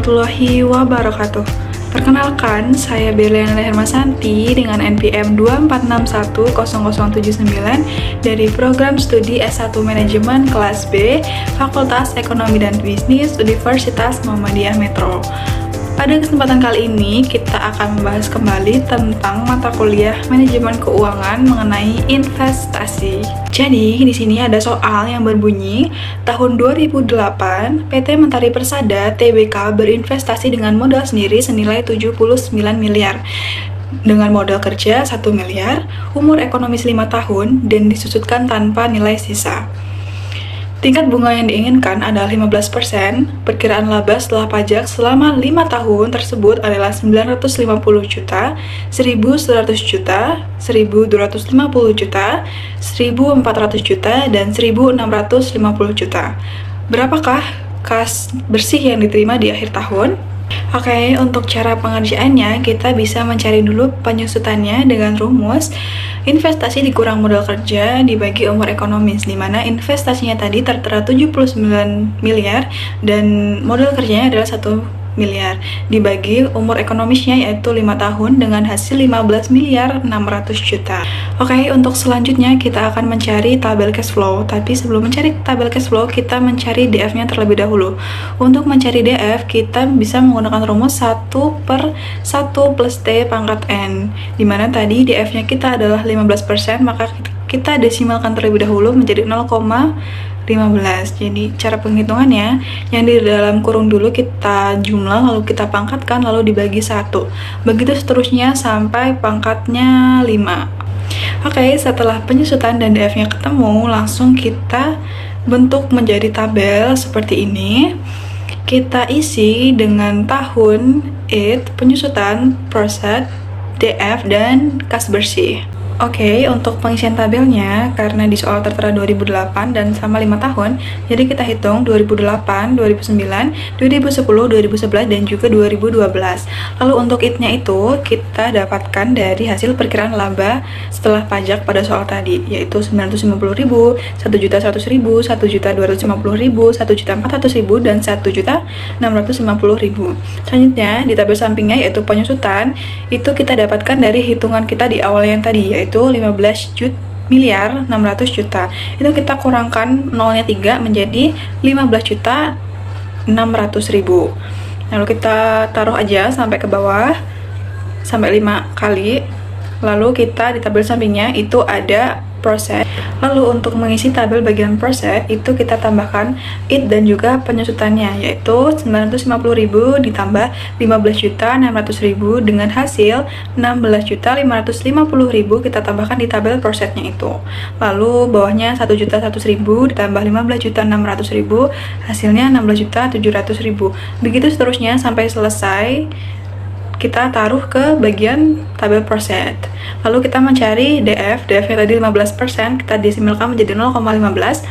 warahmatullahi wabarakatuh. Perkenalkan, saya Berliana Hermasanti dengan NPM 24610079 dari program studi S1 Manajemen kelas B, Fakultas Ekonomi dan Bisnis, Universitas Muhammadiyah Metro. Pada kesempatan kali ini, kita akan membahas kembali tentang mata kuliah Manajemen Keuangan mengenai investasi. Jadi, di sini ada soal yang berbunyi, tahun 2008, PT Mentari Persada Tbk berinvestasi dengan modal sendiri senilai 79 miliar. Dengan modal kerja 1 miliar, umur ekonomis 5 tahun, dan disusutkan tanpa nilai sisa. Tingkat bunga yang diinginkan adalah 15%, perkiraan laba setelah pajak selama 5 tahun tersebut adalah 950 juta, 1.100 juta, 1.250 juta, 1.400 juta, dan 1.650 juta. Berapakah kas bersih yang diterima di akhir tahun? Oke, untuk cara pengerjaannya, kita bisa mencari dulu penyusutannya dengan rumus investasi dikurang modal kerja dibagi umur ekonomis, di mana investasinya tadi tertera 79 miliar dan modal kerjanya adalah 1 miliar dibagi umur ekonomisnya yaitu 5 tahun dengan hasil 15 miliar 600 juta. Oke, untuk selanjutnya kita akan mencari tabel cash flow, tapi sebelum mencari tabel cash flow kita mencari DF-nya terlebih dahulu. Untuk mencari DF kita bisa menggunakan rumus 1/1 plus T pangkat N, dimana tadi DF-nya kita adalah 15%, maka kita desimalkan terlebih dahulu menjadi 0,15. Jadi cara penghitungannya, yang di dalam kurung dulu kita jumlah, lalu kita pangkatkan, lalu dibagi 1. Begitu seterusnya sampai pangkatnya 5. Oke, setelah penyusutan dan DF-nya ketemu, langsung kita bentuk menjadi tabel seperti ini. Kita isi dengan tahun, penyusutan, proses, DF, dan kas bersih. Oke, untuk pengisian tabelnya, karena di soal tertera 2008 dan sama 5 tahun, jadi kita hitung 2008, 2009, 2010, 2011, dan juga 2012. Lalu untuk IT-nya itu, kita dapatkan dari hasil perkiraan laba setelah pajak pada soal tadi, yaitu 950.000, 1.100.000, 1.250.000, 1.400.000, dan 1.650.000. Selanjutnya, di tabel sampingnya yaitu penyusutan, itu kita dapatkan dari hitungan kita di awal yang tadi, yaitu 15 miliar 600 juta. Itu kita kurangkan nolnya 3 menjadi 15.600.000. Lalu kita taruh aja sampai ke bawah sampai 5 kali. Lalu kita di tabel sampingnya itu ada proses. Lalu untuk mengisi tabel bagian proses itu kita tambahkan IT dan juga penyusutannya, yaitu 950.000 ditambah 15.600.000 dengan hasil 16.550.000 kita tambahkan di tabel prosesnya itu. Lalu bawahnya 1.100.000 ditambah 15.600.000 hasilnya 16.700.000. Begitu seterusnya sampai selesai. Kita taruh ke bagian tabel proses. Lalu kita mencari DF-nya tadi 15%, kita desimalkan menjadi 0,15.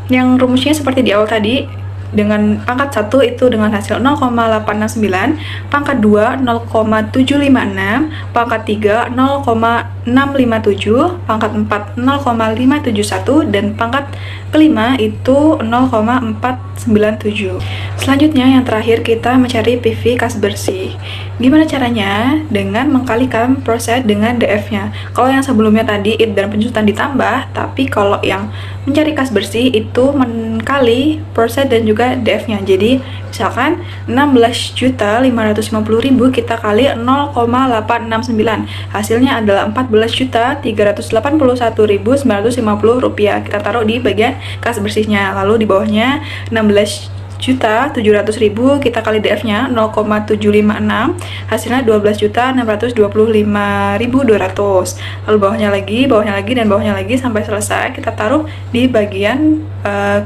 Yang rumusnya seperti di awal tadi, dengan pangkat 1 itu dengan hasil 0,869, pangkat 2 0,756, pangkat 3 0,657, pangkat 4 0,571, dan pangkat kelima itu 0,497. Selanjutnya yang terakhir kita mencari PV kas bersih. Gimana caranya? Dengan mengkalikan proses dengan DF-nya. Kalau yang sebelumnya tadi IT dan penyusutan ditambah, tapi kalau yang mencari kas bersih itu mengkali proses dan juga DF-nya. Jadi misalkan 16.550.000 kita kali 0,869. Hasilnya adalah 14.381.950 rupiah. Kita taruh di bagian kas bersihnya. Lalu di bawahnya 16.700.000 kita kali DF-nya 0,756, hasilnya 12.625.200. Lalu bawahnya lagi, dan bawahnya lagi sampai selesai. Kita taruh di bagian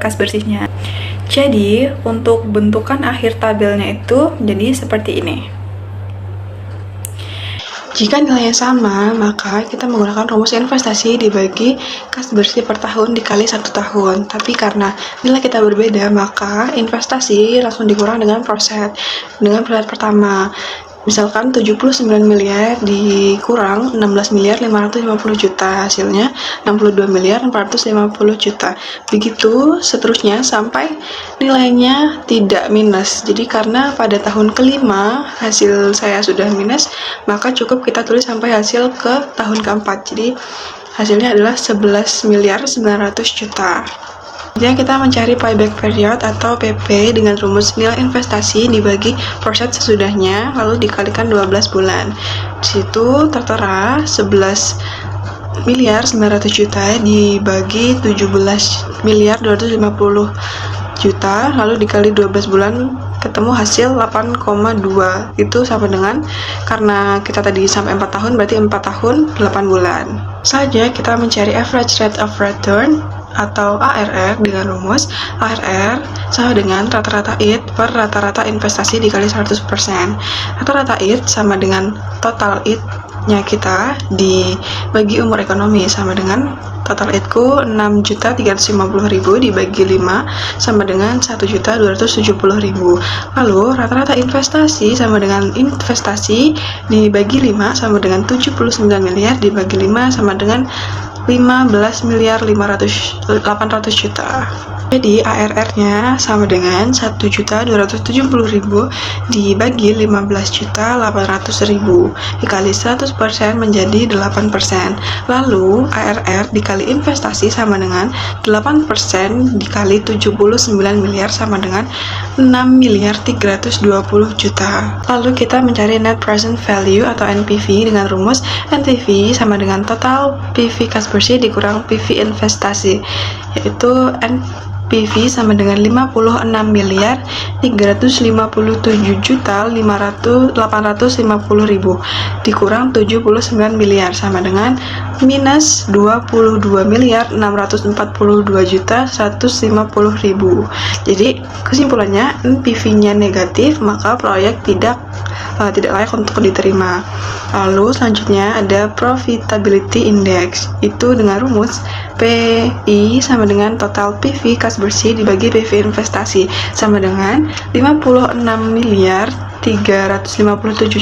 kas bersihnya. Jadi untuk bentukan akhir tabelnya itu jadi seperti ini. Jika nilainya sama, maka kita menggunakan rumus investasi dibagi kas bersih per tahun dikali 1 tahun. Tapi karena nilai kita berbeda, maka investasi langsung dikurang dengan proses. Dengan proses pertama, Misalkan 79 miliar dikurang 16 miliar 550 juta, hasilnya 62 miliar 450 juta. Begitu seterusnya sampai nilainya tidak minus. Jadi karena pada tahun kelima hasil saya sudah minus, maka cukup kita tulis sampai hasil ke tahun keempat. Jadi hasilnya adalah 11 miliar 900 juta. Jadi kita mencari payback period atau PP dengan rumus nilai investasi dibagi persen sesudahnya lalu dikalikan 12 bulan. Di situ tertera 11 miliar 900 juta dibagi 17 miliar 250 juta lalu dikali 12 bulan ketemu hasil 8,2. Itu sama dengan, karena kita tadi sampai 4 tahun berarti 4 tahun 8 bulan. Saja kita mencari average rate of return atau ARR dengan rumus ARR sama dengan rata-rata IT per rata-rata investasi dikali 100%. Rata-rata IT sama dengan total IT-nya kita dibagi umur ekonomi sama dengan total IT-ku 6.350.000 dibagi 5 sama dengan 1.270.000. Lalu rata-rata investasi sama dengan investasi dibagi 5 sama dengan 79 miliar dibagi 5 sama dengan 15 miliar 800 juta. Jadi ARR-nya sama dengan 1.270.000 dibagi 15.800.000 dikali 100% menjadi 8%. Lalu ARR dikali investasi sama dengan 8% dikali 79 miliar sama dengan 6 miliar 320 juta. Lalu kita mencari net present value atau NPV dengan rumus NPV sama dengan total PV kas bersih dikurang PV investasi, yaitu NPV sama dengan 56 miliar 357 juta 850.000 dikurang 79 miliar sama dengan minus 22 miliar 642 juta 150.000. Jadi kesimpulannya NPV-nya negatif, maka proyek tidak layak untuk diterima. Lalu selanjutnya ada profitability index, itu dengan rumus PI sama dengan total PV kas bersih dibagi PV investasi sama dengan 56 miliar 357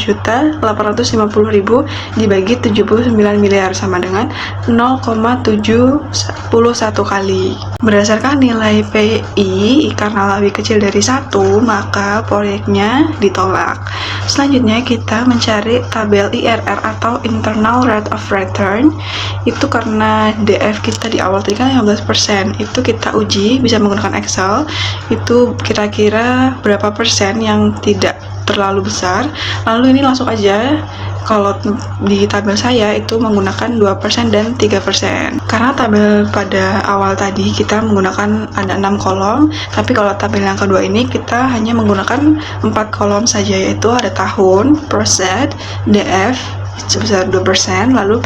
juta 850.000 dibagi 79 miliar sama dengan 0,711 kali. Berdasarkan nilai PI karena lebih kecil dari 1, maka proyeknya ditolak. Selanjutnya kita mencari tabel IRR atau Internal Rate of Return. Itu karena DF kita di awal tadi kan 15%, itu kita uji bisa menggunakan Excel. Itu kira-kira berapa persen yang tidak terlalu besar. Lalu ini langsung aja, kalau di tabel saya itu menggunakan 2% dan 3%. Karena tabel pada awal tadi kita menggunakan ada 6 kolom, tapi kalau tabel yang kedua ini kita hanya menggunakan 4 kolom saja, yaitu ada tahun, persen, DF sebesar 2%, lalu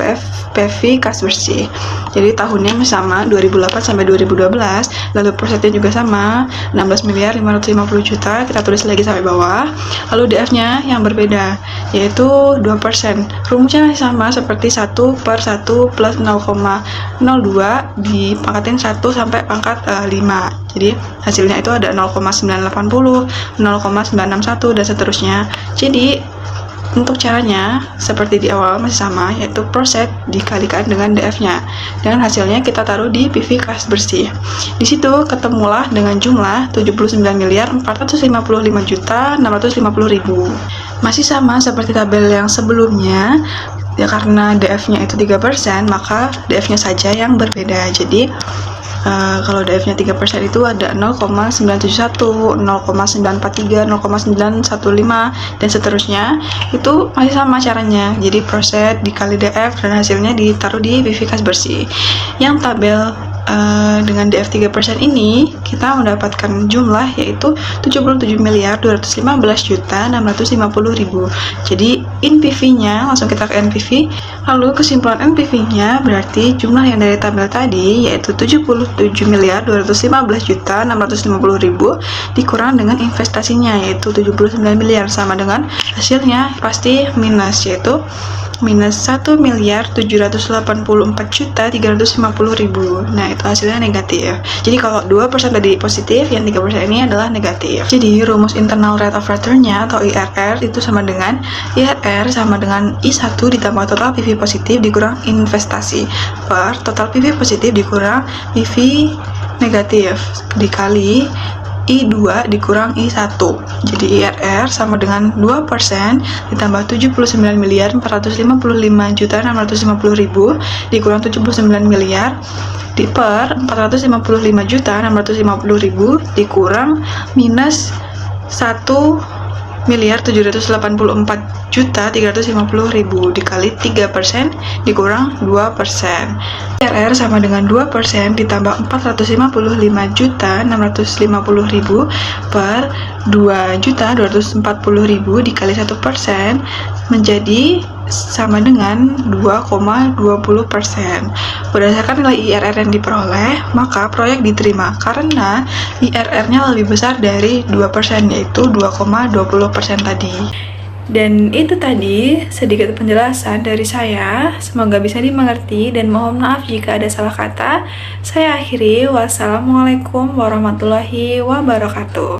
PV kas bersih. Jadi tahunnya sama 2008 sampai 2012, lalu persennya juga sama 16 miliar 550 juta, kita tulis lagi sampai bawah. Lalu DF-nya yang berbeda, yaitu 2%. Rumusnya masih sama seperti 1 per 1 plus 0,02 dipangkatin 1 sampai pangkat 5. Jadi hasilnya itu ada 0,980, 0,961 dan seterusnya. Jadi untuk caranya seperti di awal masih sama, yaitu persen dikalikan dengan DF-nya dan hasilnya kita taruh di PV kas bersih. Di situ ketemulah dengan jumlah 79 miliar 455 juta 650.000. Masih sama seperti tabel yang sebelumnya, ya karena DF-nya itu 3%, maka DF-nya saja yang berbeda. Jadi kalau DF-nya 3% itu ada 0,971, 0,943, 0,915 dan seterusnya. Itu masih sama caranya. Jadi persen dikali DF dan hasilnya ditaruh di PV kas bersih. Yang tabel dengan DF 3% ini kita mendapatkan jumlah yaitu 77 miliar 215 juta 650.000. Jadi NPV-nya langsung kita ke NPV. Lalu kesimpulan NPV-nya berarti jumlah yang dari tabel tadi yaitu 77 miliar 215 juta 650.000 dikurang dengan investasinya yaitu 79 miliar sama dengan hasilnya pasti minus, yaitu minus 1.784.350.000. Nah, itu hasilnya negatif. Jadi kalau 2% tadi positif, yang 3% ini adalah negatif. Jadi rumus internal rate of return-nya atau IRR itu sama dengan IRR sama dengan I1 ditambah total PV positif dikurang investasi per total PV positif dikurang PV negatif dikali I2 dikurang I1. Jadi IRR sama dengan 2% ditambah 79.455.650.000 dikurang 79 miliar per 455.650.000 dikurang minus 1.784.350.000 dikali 3% dikurang 2%. IRR sama dengan 2% ditambah 455.650.000 per 2.240.000 dikali 1% menjadi sama dengan 2,20%. Berdasarkan nilai IRR yang diperoleh, maka proyek diterima karena IRR-nya lebih besar dari 2%, yaitu 2,20% tadi. Dan itu tadi sedikit penjelasan dari saya, semoga bisa dimengerti dan mohon maaf jika ada salah kata. Saya akhiri, wassalamualaikum warahmatullahi wabarakatuh.